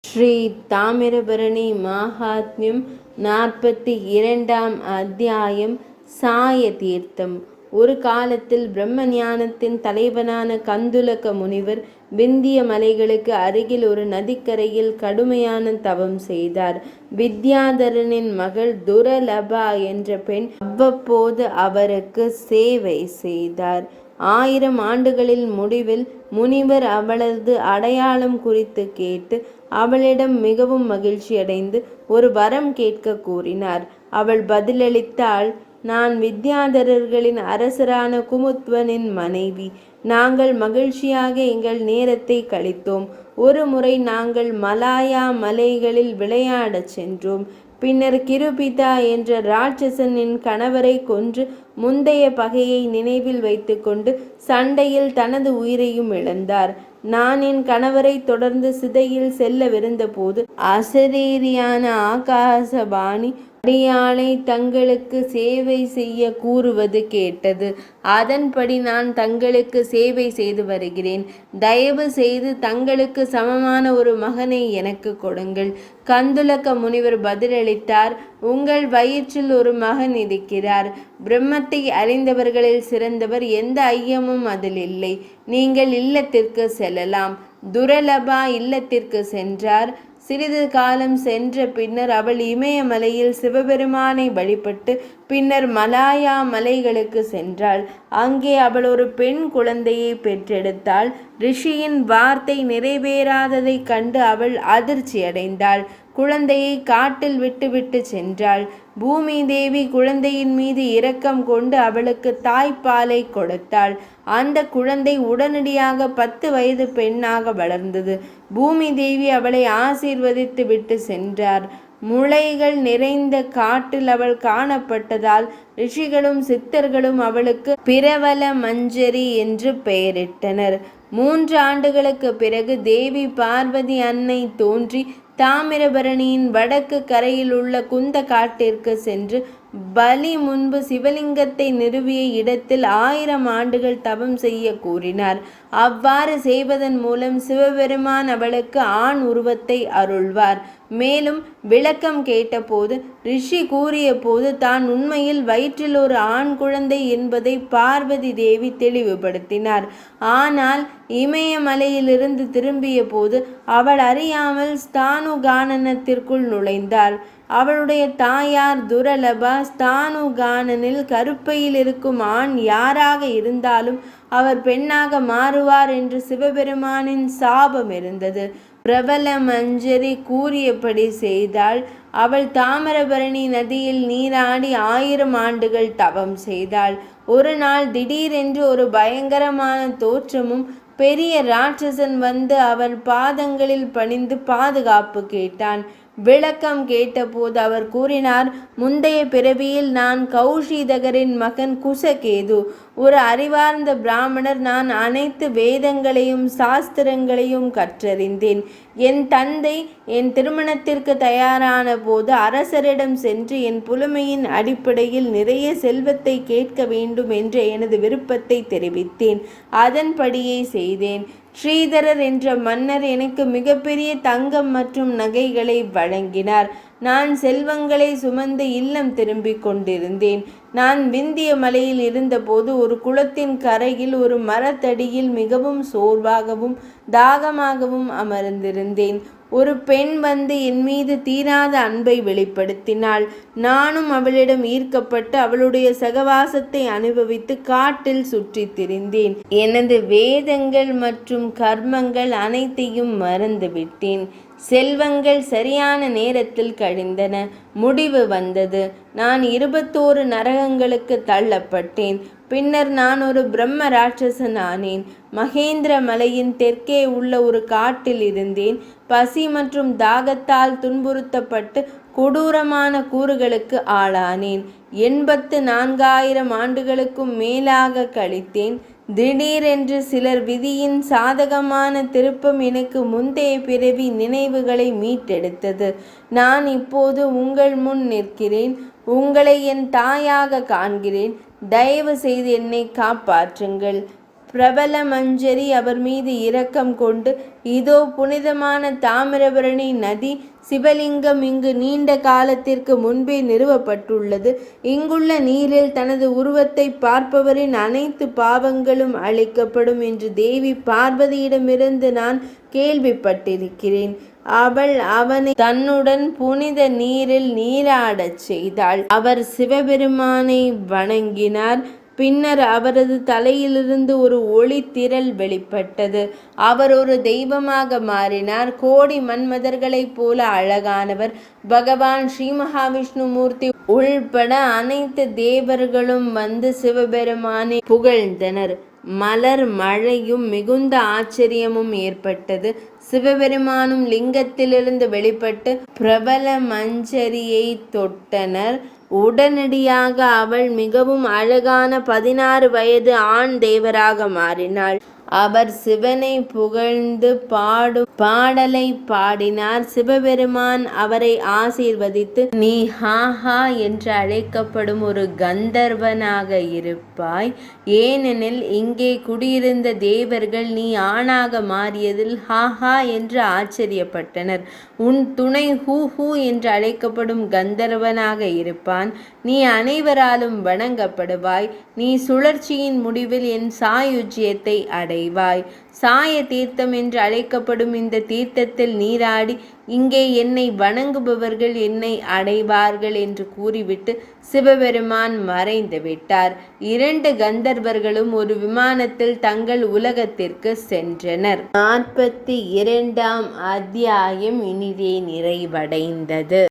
ஸ்ரீ தாமிரபரணி மாஹாத்மியம் 42ஆம் அத்தியாயம். சாய தீர்த்தம். ஒரு காலத்தில் பிரம்ம ஞானத்தின் தலைவனான கந்துலக முனிவர் விந்திய மலைகளுக்கு அருகில் ஒரு நதிக்கரையில் கடுமையான தவம் செய்தார். வித்யாதரனின் மகள் துரலபா என்ற பெண் அவ்வப்போது அவருக்கு சேவை செய்தார். 1000 ஆண்டுகளில் முடிவில் முனிவர் அவளது அடையாளம் குறித்து கேட்டு அவளிடம் மிகவும் மகிழ்ச்சியடைந்து ஒரு வரம் கேட்க கூறினார். அவள் பதிலளித்தாள், நான் வித்யாதரர்களின் அரசரான குமுத்வனின் மனைவி. நாங்கள் மகிழ்ச்சியாக எங்கள் நேரத்தை கழித்தோம். ஒரு முறை நாங்கள் மலாயா மலைகளில் விளையாடச் சென்றோம். பின்னர் கிருபிதா என்ற ராட்சசனின் கணவரை கொன்று முந்தைய பகையை நினைவில் வைத்துக்கொண்டு சண்டையில் தனது உயிரையும் இழந்தார். நான் என் கணவரை தொடர்ந்து சிதையில் செல்லவிருந்த போது அசரீரியான ஆகாசபாணி அடியாளை தங்களுக்கு சேவை செய்ய கூறுவது கேட்டது. அதன்படி நான் தங்களுக்கு சேவை செய்து வருகிறேன். தயவு செய்து தங்களுக்கு சமமான ஒரு மகனை எனக்கு கொடுங்கள். கந்துலக முனிவர் பதிலளித்தார், உங்கள் வயிற்றில் ஒரு மகன் இருக்கிறார். பிரம்மத்தை அறிந்தவர்களில் சிறந்தவர், எந்த ஐயமும் அதில் இல்லை. நீங்கள் இல்லத்திற்கு செல்லலாம். துரலபா இல்லத்திற்கு சென்றார். சிறிது காலம் சென்ற பின்னர் அவள் இமயமலையில் சிவபெருமானை வழிபட்டு பின்னர் மலாயா மலைகளுக்கு சென்றாள். அங்கே அவள் ஒரு பெண் குழந்தையை பெற்றெடுத்தாள். ரிஷியின் வார்த்தை நிறைவேறாததை கண்டு அவள் அதிர்ச்சியடைந்தாள். குழந்தையை காட்டில் விட்டுவிட்டு சென்றாள். பூமி தேவி குழந்தையின் மீது இரக்கம் கொண்டு அவளுக்கு தாய்ப்பாலை கொடுத்தாள். அந்த குழந்தை உடனடியாக 10 வயது பெண்ணாக வளர்ந்தது. பூமி தேவி அவளை ஆசீர்வதித்து விட்டு சென்றார். முளைகள் நிறைந்த காட்டில் அவள் காணப்பட்டதால் ரிஷிகளும் சித்தர்களும் அவளுக்கு பிரவல மஞ்சரி என்று பெயரிட்டனர். 3 ஆண்டுகளுக்கு பிறகு தேவி பார்வதி அன்னை தோன்றி தாமிரபரணியின் வடக்கு கரையில் உள்ள குந்த காட்டிற்கு சென்று பலி முன்பு சிவலிங்கத்தை நிறுவிய இடத்தில் 1000 ஆண்டுகள் தவம் செய்ய கூறினார். அவ்வாறு செய்வதன் மூலம் சிவபெருமான் அவளுக்கு ஆண் உருவத்தை அருள்வார். மேலும் விளக்கம் கேட்டபோது ரிஷி கூறிய போது தான் உண்மையில் வயிற்றில் ஒரு ஆண் குழந்தை என்பதை பார்வதி தேவி தெளிவுபடுத்தினார். ஆனால் இமயமலையிலிருந்து திரும்பிய போது அவள் அறியாமல் ஸ்தானு கானனத்திற்குள் நுழைந்தாள். அவளுடைய தாயார் துரலபா ஸ்தானுகானனில் கருப்பையில் இருக்கும் ஆண் யாராக இருந்தாலும் அவர் பெண்ணாக மாறுவார் என்று சிவபெருமானின் சாபம் இருந்தது. பிரபல மஞ்சரி கூறியபடி செய்தாள். அவள் தாமிரபரணி நதியில் நீராடி 1000 ஆண்டுகள் தவம் செய்தாள். ஒரு நாள் திடீரென்று ஒரு பயங்கரமான தோற்றமும் பெரிய ராட்சசன் வந்து அவள் பாதங்களில் பணிந்து பாதுகாப்பு கேட்டான். விளக்கம் கேட்டபோது அவர் கூறினார், முந்தைய பிறவியில் நான் கௌஷிதகரின் மகன் குசகேது, ஒரு அறிவார்ந்த பிராமணர். நான் அனைத்து வேதங்களையும் சாஸ்திரங்களையும் கற்றறிந்தேன். என் தந்தை என் திருமணத்திற்கு தயாரான போது அரசரிடம் சென்று என் புலமையின் அடிப்படையில் நிறைய செல்வத்தை கேட்க வேண்டும் என்ற எனது விருப்பத்தை தெரிவித்தேன். அதன்படியே செய்தேன். ஸ்ரீதரர் என்ற மன்னர் எனக்கு மிகப்பெரிய தங்கம் மற்றும் நகைகளை வழங்கினார். நான் செல்வங்களை சுமந்து இல்லம் திரும்பிக் கொண்டிருந்தேன். நான் விந்திய மலையில் இருந்தபோது ஒரு குளத்தின் கரையில் ஒரு மரத்தடியில் மிகவும் சோர்வாகவும் தாகமாகவும் அமர்ந்திருந்தேன். ஒரு பெண் வந்து என் மீது தீராத அன்பை வெளிப்படுத்தினாள். நானும் அவளிடம் ஈர்க்கப்பட்டு அவளுடைய சகவாசத்தை அனுபவித்து காட்டில் சுற்றி திரிந்தேன். எனது வேதங்கள் மற்றும் கர்மங்கள் அனைத்தையும் மறந்துவிட்டேன். செல்வங்கள் சரியான நேரத்தில் கழிந்தன. முடிவு வந்தது. நான் 21 நரகங்களுக்கு தள்ளப்பட்டேன். பின்னர் நான் ஒரு பிரம்ம ராட்சசன் ஆனேன். மகேந்திர மலையின் தெற்கே உள்ள ஒரு காட்டில் இருந்தேன். பசி மற்றும் தாகத்தால் துன்புறுத்தப்பட்டு கொடூரமான கூறுகளுக்கு ஆளானேன். 84,000 ஆண்டுகளுக்கும் மேலாக கழித்தேன். திடீரென்று சிலர் விதியின் சாதகமான திருப்பம் எனக்கு முந்தைய பிறவி நினைவுகளை மீட்டெடுத்தது. நான் இப்போது உங்கள் முன் நிற்கிறேன். உங்களை என் தாயாக காண்கிறேன். தயவு செய்து என்னை காப்பாற்றுங்கள். பிரபல மஞ்சரி அவர் மீது இரக்கம் கொண்டு, இதோ புனிதமான தாமிரபரணி நதி சிவலிங்கம் இங்கு நீண்ட காலத்திற்கு முன்பே நிறுவப்பட்டுள்ளது. இங்குள்ள நீரில் தனது உருவத்தை பார்ப்பவரின் அனைத்து பாவங்களும் அழிக்கப்படும் என்று தேவி பார்வதியிடமிருந்து நான் கேள்விப்பட்டிருக்கிறேன். அவள் அவனை தன்னுடன் புனித நீரில் நீராடச் செய்தாள். அவர் சிவபெருமானை வணங்கினார். பின்னர் அவரது தலையிலிருந்து ஒரு ஒளி திரள் வெளிப்பட்டது. அவர் ஒரு தெய்வமாக மாறினார். கோடி மன்மதர்களைப் போல அழகானவர். பகவான் ஸ்ரீ மகாவிஷ்ணு மூர்த்தி உள்பட அனைத்து தேவர்களும் வந்து சிவபெருமானை புகழ்ந்தனர். மலர் மழையும் மிகுந்த ஆச்சரியமும் ஏற்பட்டது. சிவபெருமானும் லிங்கத்திலிருந்து வெளிப்பட்டு பிரபல மஞ்சரியை தொட்டனர். உடனடியாக அவள் மிகவும் அழகான 16 வயது ஆண் தேவராக மாறினாள். அவர் சிவனை புகழ்ந்து பாடலை பாடினார். சிவபெருமான் அவரை ஆசீர்வதித்து, நீ ஹாஹா என்று அழைக்கப்படும் ஒரு கந்தர்வனாக இருப்பாய். ஏனெனில் இங்கே குடியிருந்த தேவர்கள் நீ ஆணாக மாறியதில் ஹாஹா என்று ஆச்சரியப்பட்டனர். உன் துணை ஹூ ஹூ என்று அழைக்கப்படும் கந்தர்வனாக இருப்பான். நீ அனைவராலும் வணங்கப்படுவாய். நீ சுழற்சியின் முடிவில் என் சாயுஜ்யத்தை அடைவாய். சாய தீர்த்தம் என்று அழைக்கப்படும் இந்த தீர்த்தத்தில் நீராடி இங்கே என்னை வணங்குபவர்கள் என்னை அடைவார்கள் என்று கூறிவிட்டு சிவபெருமான் மறைந்து விட்டார். 2 கந்தர்வர்களும் ஒரு விமானத்தில் தங்கள் உலகத்திற்கு சென்றனர். 42ஆம் அத்தியாயம் இனிதே நிறைவடைந்தது.